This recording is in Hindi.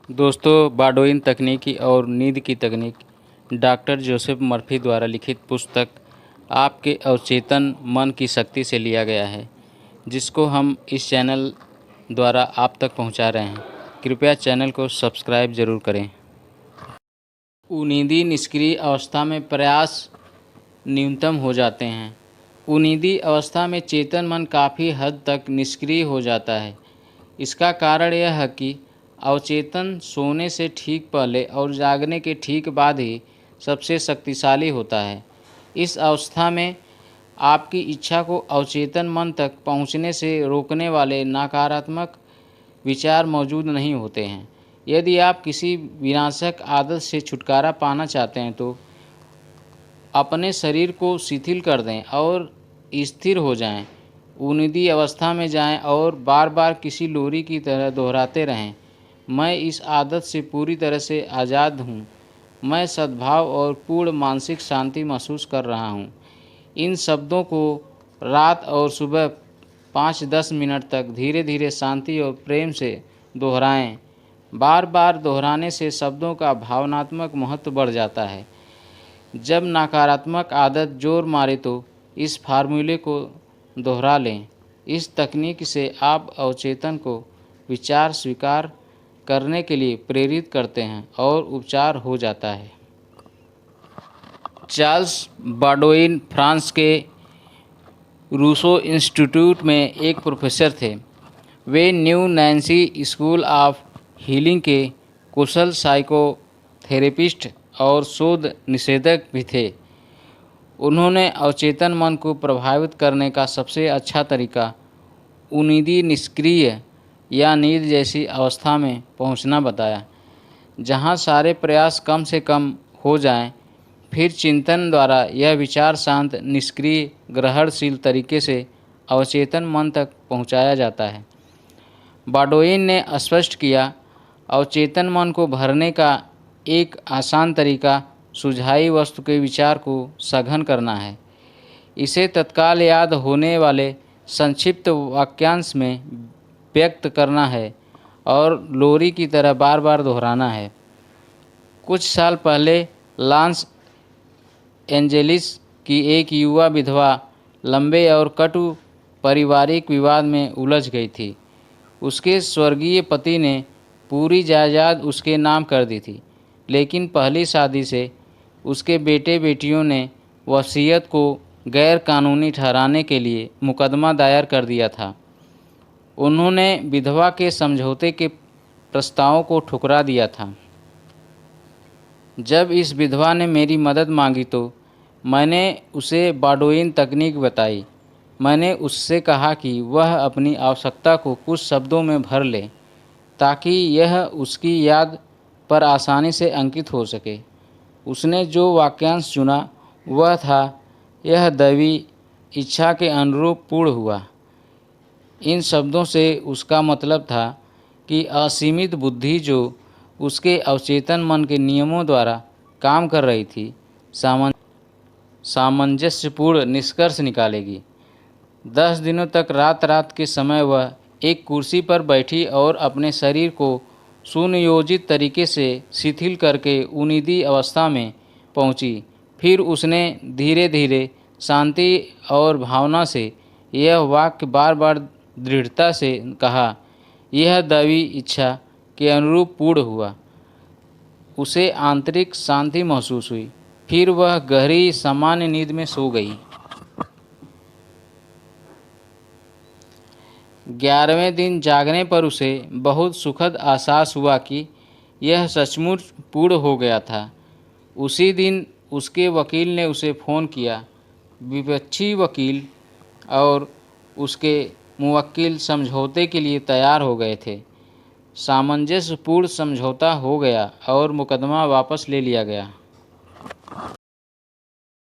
दोस्तों, बारडोइन तकनीकी और नींद की तकनीक डॉक्टर जोसेफ मर्फी द्वारा लिखित पुस्तक आपके अवचेतन मन की शक्ति से लिया गया है, जिसको हम इस चैनल द्वारा आप तक पहुंचा रहे हैं। कृपया चैनल को सब्सक्राइब जरूर करें। उनींदी निष्क्रिय अवस्था में प्रयास न्यूनतम हो जाते हैं। उनींदी अवस्था में चेतन मन काफ़ी हद तक निष्क्रिय हो जाता है। इसका कारण यह है कि अवचेतन सोने से ठीक पहले और जागने के ठीक बाद ही सबसे शक्तिशाली होता है। इस अवस्था में आपकी इच्छा को अवचेतन मन तक पहुंचने से रोकने वाले नकारात्मक विचार मौजूद नहीं होते हैं। यदि आप किसी विनाशक आदत से छुटकारा पाना चाहते हैं तो अपने शरीर को शिथिल कर दें और स्थिर हो जाएं। उनींदी अवस्था में जाएं और बार बार किसी लोरी की तरह दोहराते रहें, मैं इस आदत से पूरी तरह से आज़ाद हूँ। मैं सद्भाव और पूर्ण मानसिक शांति महसूस कर रहा हूँ। इन शब्दों को रात और सुबह 5-10 मिनट तक धीरे धीरे शांति और प्रेम से दोहराएं। बार बार दोहराने से शब्दों का भावनात्मक महत्व बढ़ जाता है। जब नकारात्मक आदत जोर मारे तो इस फार्मूले को दोहरा लें। इस तकनीक से आप अवचेतन को विचार स्वीकार करने के लिए प्रेरित करते हैं और उपचार हो जाता है। चार्ल्स बारडोइन फ्रांस के रूसो इंस्टीट्यूट में एक प्रोफेसर थे। वे New Nancy School of Healing के कुशल साइकोथेरेपिस्ट और शोध निषेधक भी थे। उन्होंने अवचेतन मन को प्रभावित करने का सबसे अच्छा तरीका उनींदी निष्क्रिय या नींद जैसी अवस्था में पहुंचना बताया, जहां सारे प्रयास कम से कम हो जाएं। फिर चिंतन द्वारा यह विचार शांत, निष्क्रिय, ग्रहणशील तरीके से अवचेतन मन तक पहुंचाया जाता है। बारडोइन ने स्पष्ट किया, अवचेतन मन को भरने का एक आसान तरीका सुझाई वस्तु के विचार को सघन करना है। इसे तत्काल याद होने वाले संक्षिप्त वाक्यांश में व्यक्त करना है और लोरी की तरह बार बार दोहराना है। कुछ साल पहले लॉस एंजेलिस की एक युवा विधवा लंबे और कटु पारिवारिक विवाद में उलझ गई थी। उसके स्वर्गीय पति ने पूरी जायदाद उसके नाम कर दी थी, लेकिन पहली शादी से उसके बेटे बेटियों ने वसीयत को गैर कानूनी ठहराने के लिए मुकदमा दायर कर दिया था। उन्होंने विधवा के समझौते के प्रस्तावों को ठुकरा दिया था। जब इस विधवा ने मेरी मदद मांगी तो मैंने उसे बारडोइन तकनीक बताई। मैंने उससे कहा कि वह अपनी आवश्यकता को कुछ शब्दों में भर ले ताकि यह उसकी याद पर आसानी से अंकित हो सके। उसने जो वाक्यांश चुना वह था, यह दैवी इच्छा के अनुरूप पूर्ण हुआ। इन शब्दों से उसका मतलब था कि असीमित बुद्धि जो उसके अवचेतन मन के नियमों द्वारा काम कर रही थी, सामंजस्यपूर्ण निष्कर्ष निकालेगी। 10 दिनों तक रात रात के समय वह एक कुर्सी पर बैठी और अपने शरीर को सुनियोजित तरीके से शिथिल करके उनींदी अवस्था में पहुंची। फिर उसने धीरे धीरे शांति और भावना से यह वाक्य बार बार दृढ़ता से कहा, यह दैवी इच्छा के अनुरूप पूर्ण हुआ। उसे आंतरिक शांति महसूस हुई। फिर वह गहरी सामान्य नींद में सो गई। 11वें दिन जागने पर उसे बहुत सुखद एहसास हुआ कि यह सचमुच पूर्ण हो गया था। उसी दिन उसके वकील ने उसे फ़ोन किया। विपक्षी वकील और उसके मुवक्किल समझौते के लिए तैयार हो गए थे। सामंजस्यपूर्ण समझौता हो गया और मुकदमा वापस ले लिया गया।